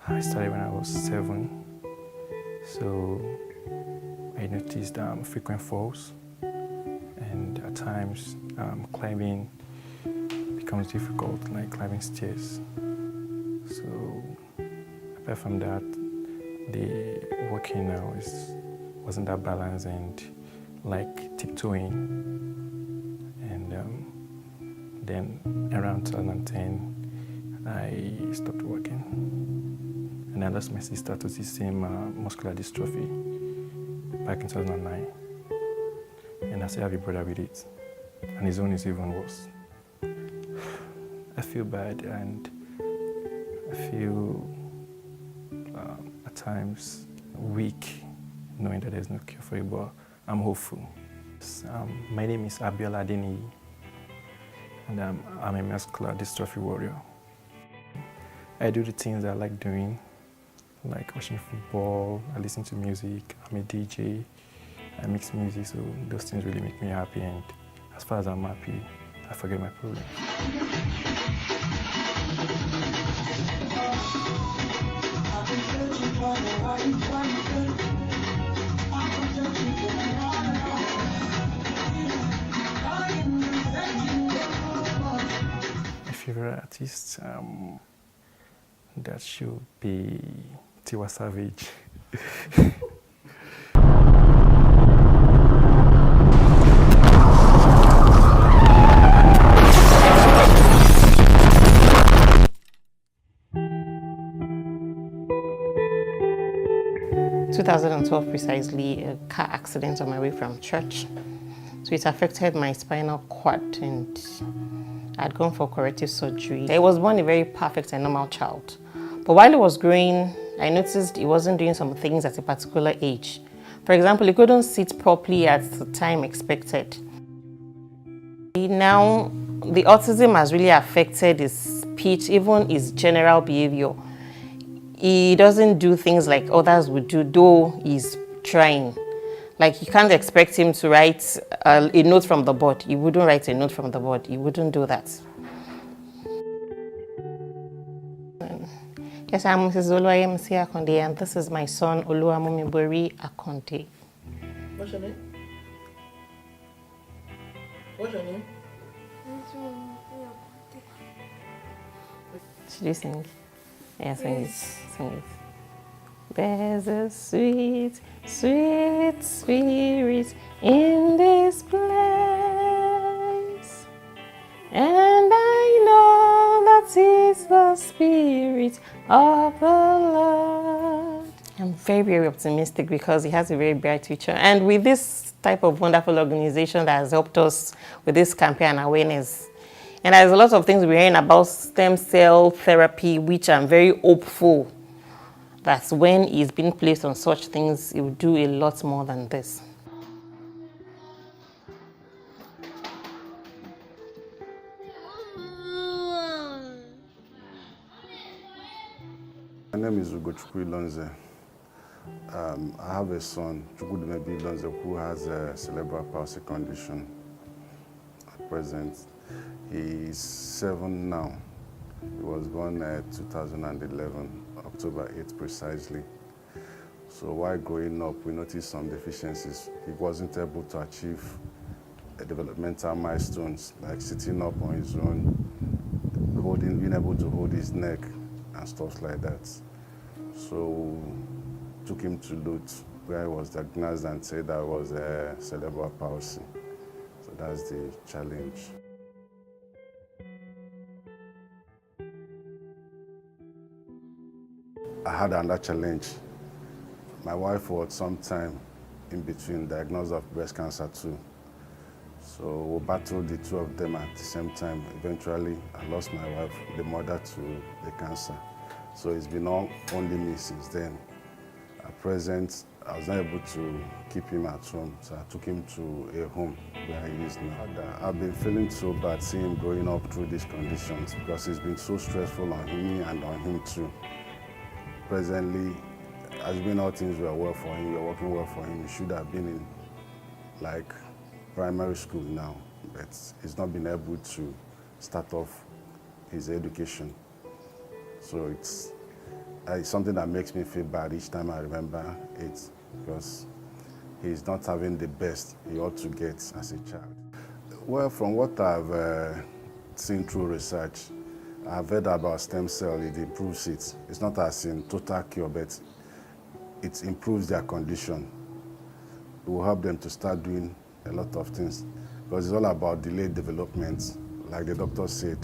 I started when I was 7, so I noticed frequent falls, and at times climbing becomes difficult, like climbing stairs. So apart from that, the walking now wasn't that balanced, and like tiptoeing. And then around 2010, I stopped working. And I lost my sister to the same muscular dystrophy back in 2009. And I still have a brother with it. And his own is even worse. I feel bad, and I feel at times weak, knowing that there's no cure for it, but I'm hopeful. My name is Abiola Adeniyi, and I'm a muscular dystrophy warrior. I do the things I like doing, like watching football, I listen to music, I'm a DJ, I mix music, so those things really make me happy, and as far as I'm happy, I forget my problems. My favorite artist, that should be Tiwa Savage. 2012 precisely, a car accident on my way from church. So it affected my spinal cord, and I'd gone for corrective surgery. I was born a very perfect and normal child. But while he was growing, I noticed he wasn't doing some things at a particular age. For example, he couldn't sit properly at the time expected. Now, the autism has really affected his speech, even his general behavior. He doesn't do things like others would do, though he's trying. Like, you can't expect him to write a note from the board. He wouldn't write a note from the board. He wouldn't do that. Yes, I'm Mrs. Oluwayemisi Akonde, and this is my son, Oluwamumibori Akonde. What's your name? What's your name? Should you sing? Yeah, sing it. Sing it. There's a sweet, sweet spirit in this place, and I know that it's the spirit of the Lord. I'm very, very optimistic because he has a very bright future. And with this type of wonderful organization that has helped us with this campaign and awareness, and there's a lot of things we're hearing about stem cell therapy, which I'm very hopeful that when he's been placed on such things, he will do a lot more than this. My name is Ugochukwu Ilonze. I have a son, Chukwudumebi Ilonze, who has a cerebral palsy condition at present. He's 7 now. He was born 2011, October 8th precisely. So while growing up, we noticed some deficiencies. He wasn't able to achieve developmental milestones, like sitting up on his own, being able to hold his neck and stuff like that. So took him to Lut, where he was diagnosed and said that was a cerebral palsy. So that's the challenge. I had another challenge. My wife was sometime in between diagnosed of breast cancer too. So we battled the two of them at the same time. Eventually, I lost my wife, the mother, to the cancer. So it's been only me since then. At present, I was not able to keep him at home, so I took him to a home where he is now. I've been feeling so bad seeing him growing up through these conditions because it's been so stressful on me and on him too. Presently, assuming all things were well for him, we're working well for him, he should have been in like primary school now, but he's not been able to start off his education. So it's something that makes me feel bad each time I remember it, because he's not having the best he ought to get as a child. Well, from what I've seen through research, I've heard about stem cell. It improves it. It's not as in total cure, but it improves their condition. It will help them to start doing a lot of things, because it's all about delayed development, like the doctor said.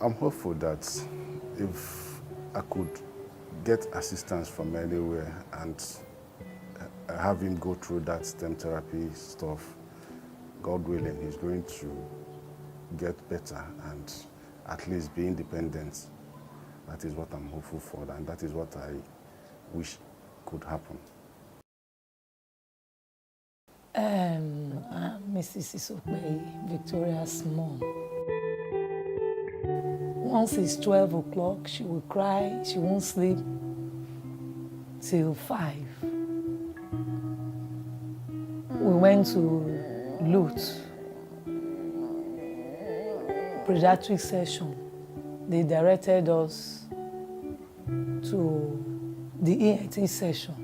I'm hopeful that if I could get assistance from anywhere and have him go through that stem therapy stuff, God willing, he's going to get better and at least be independent. That is what I'm hopeful for, and that is what I wish could happen. Mrs. Isokwe, Victoria's mom. Once it's 12 o'clock, she will cry, she won't sleep till 5. We went to Lute, pediatric session. They directed us to the ENT session.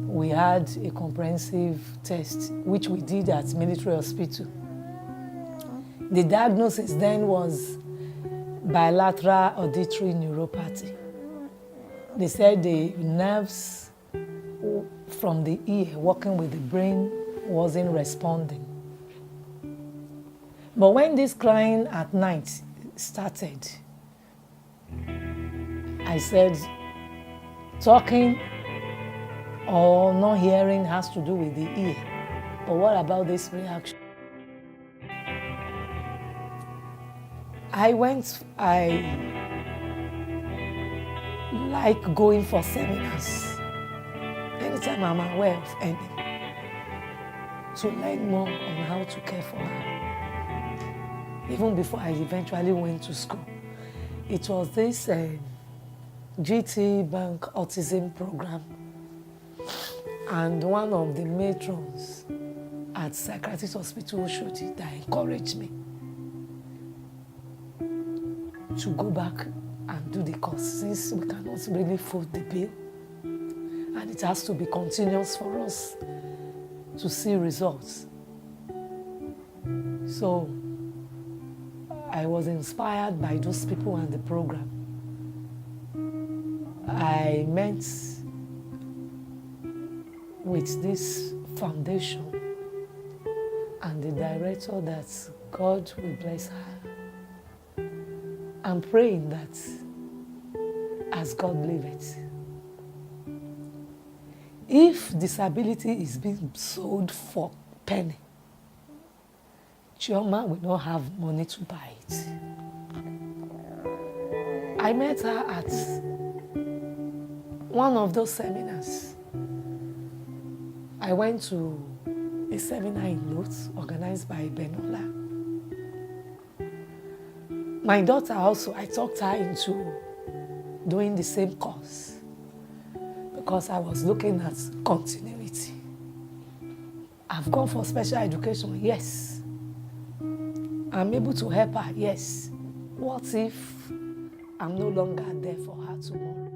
We had a comprehensive test, which we did at military hospital. The diagnosis then was bilateral auditory neuropathy. They said the nerves from the ear working with the brain wasn't responding. But when this crying at night started, I said, talking or not hearing has to do with the ear. But what about this reaction? I like going for seminars anytime I'm aware of any, to learn more on how to care for her. Even before I eventually went to school, it was this GT Bank Autism program, and one of the matrons at Psychiatrist Hospital Oshodi that encouraged me to go back and do the course, since we cannot really foot the bill and it has to be continuous for us to see results. So I was inspired by those people and the program. I met with this foundation and the director that God will bless her. I'm praying that as God liveth, if disability is being sold for penny, Chioma will not have money to buy it. I met her at one of those seminars. I went to a seminar in Lutz organized by Benola. My daughter also, I talked her into doing the same course because I was looking at continuity. I've gone for special education, yes. I'm able to help her, yes. What if I'm no longer there for her tomorrow?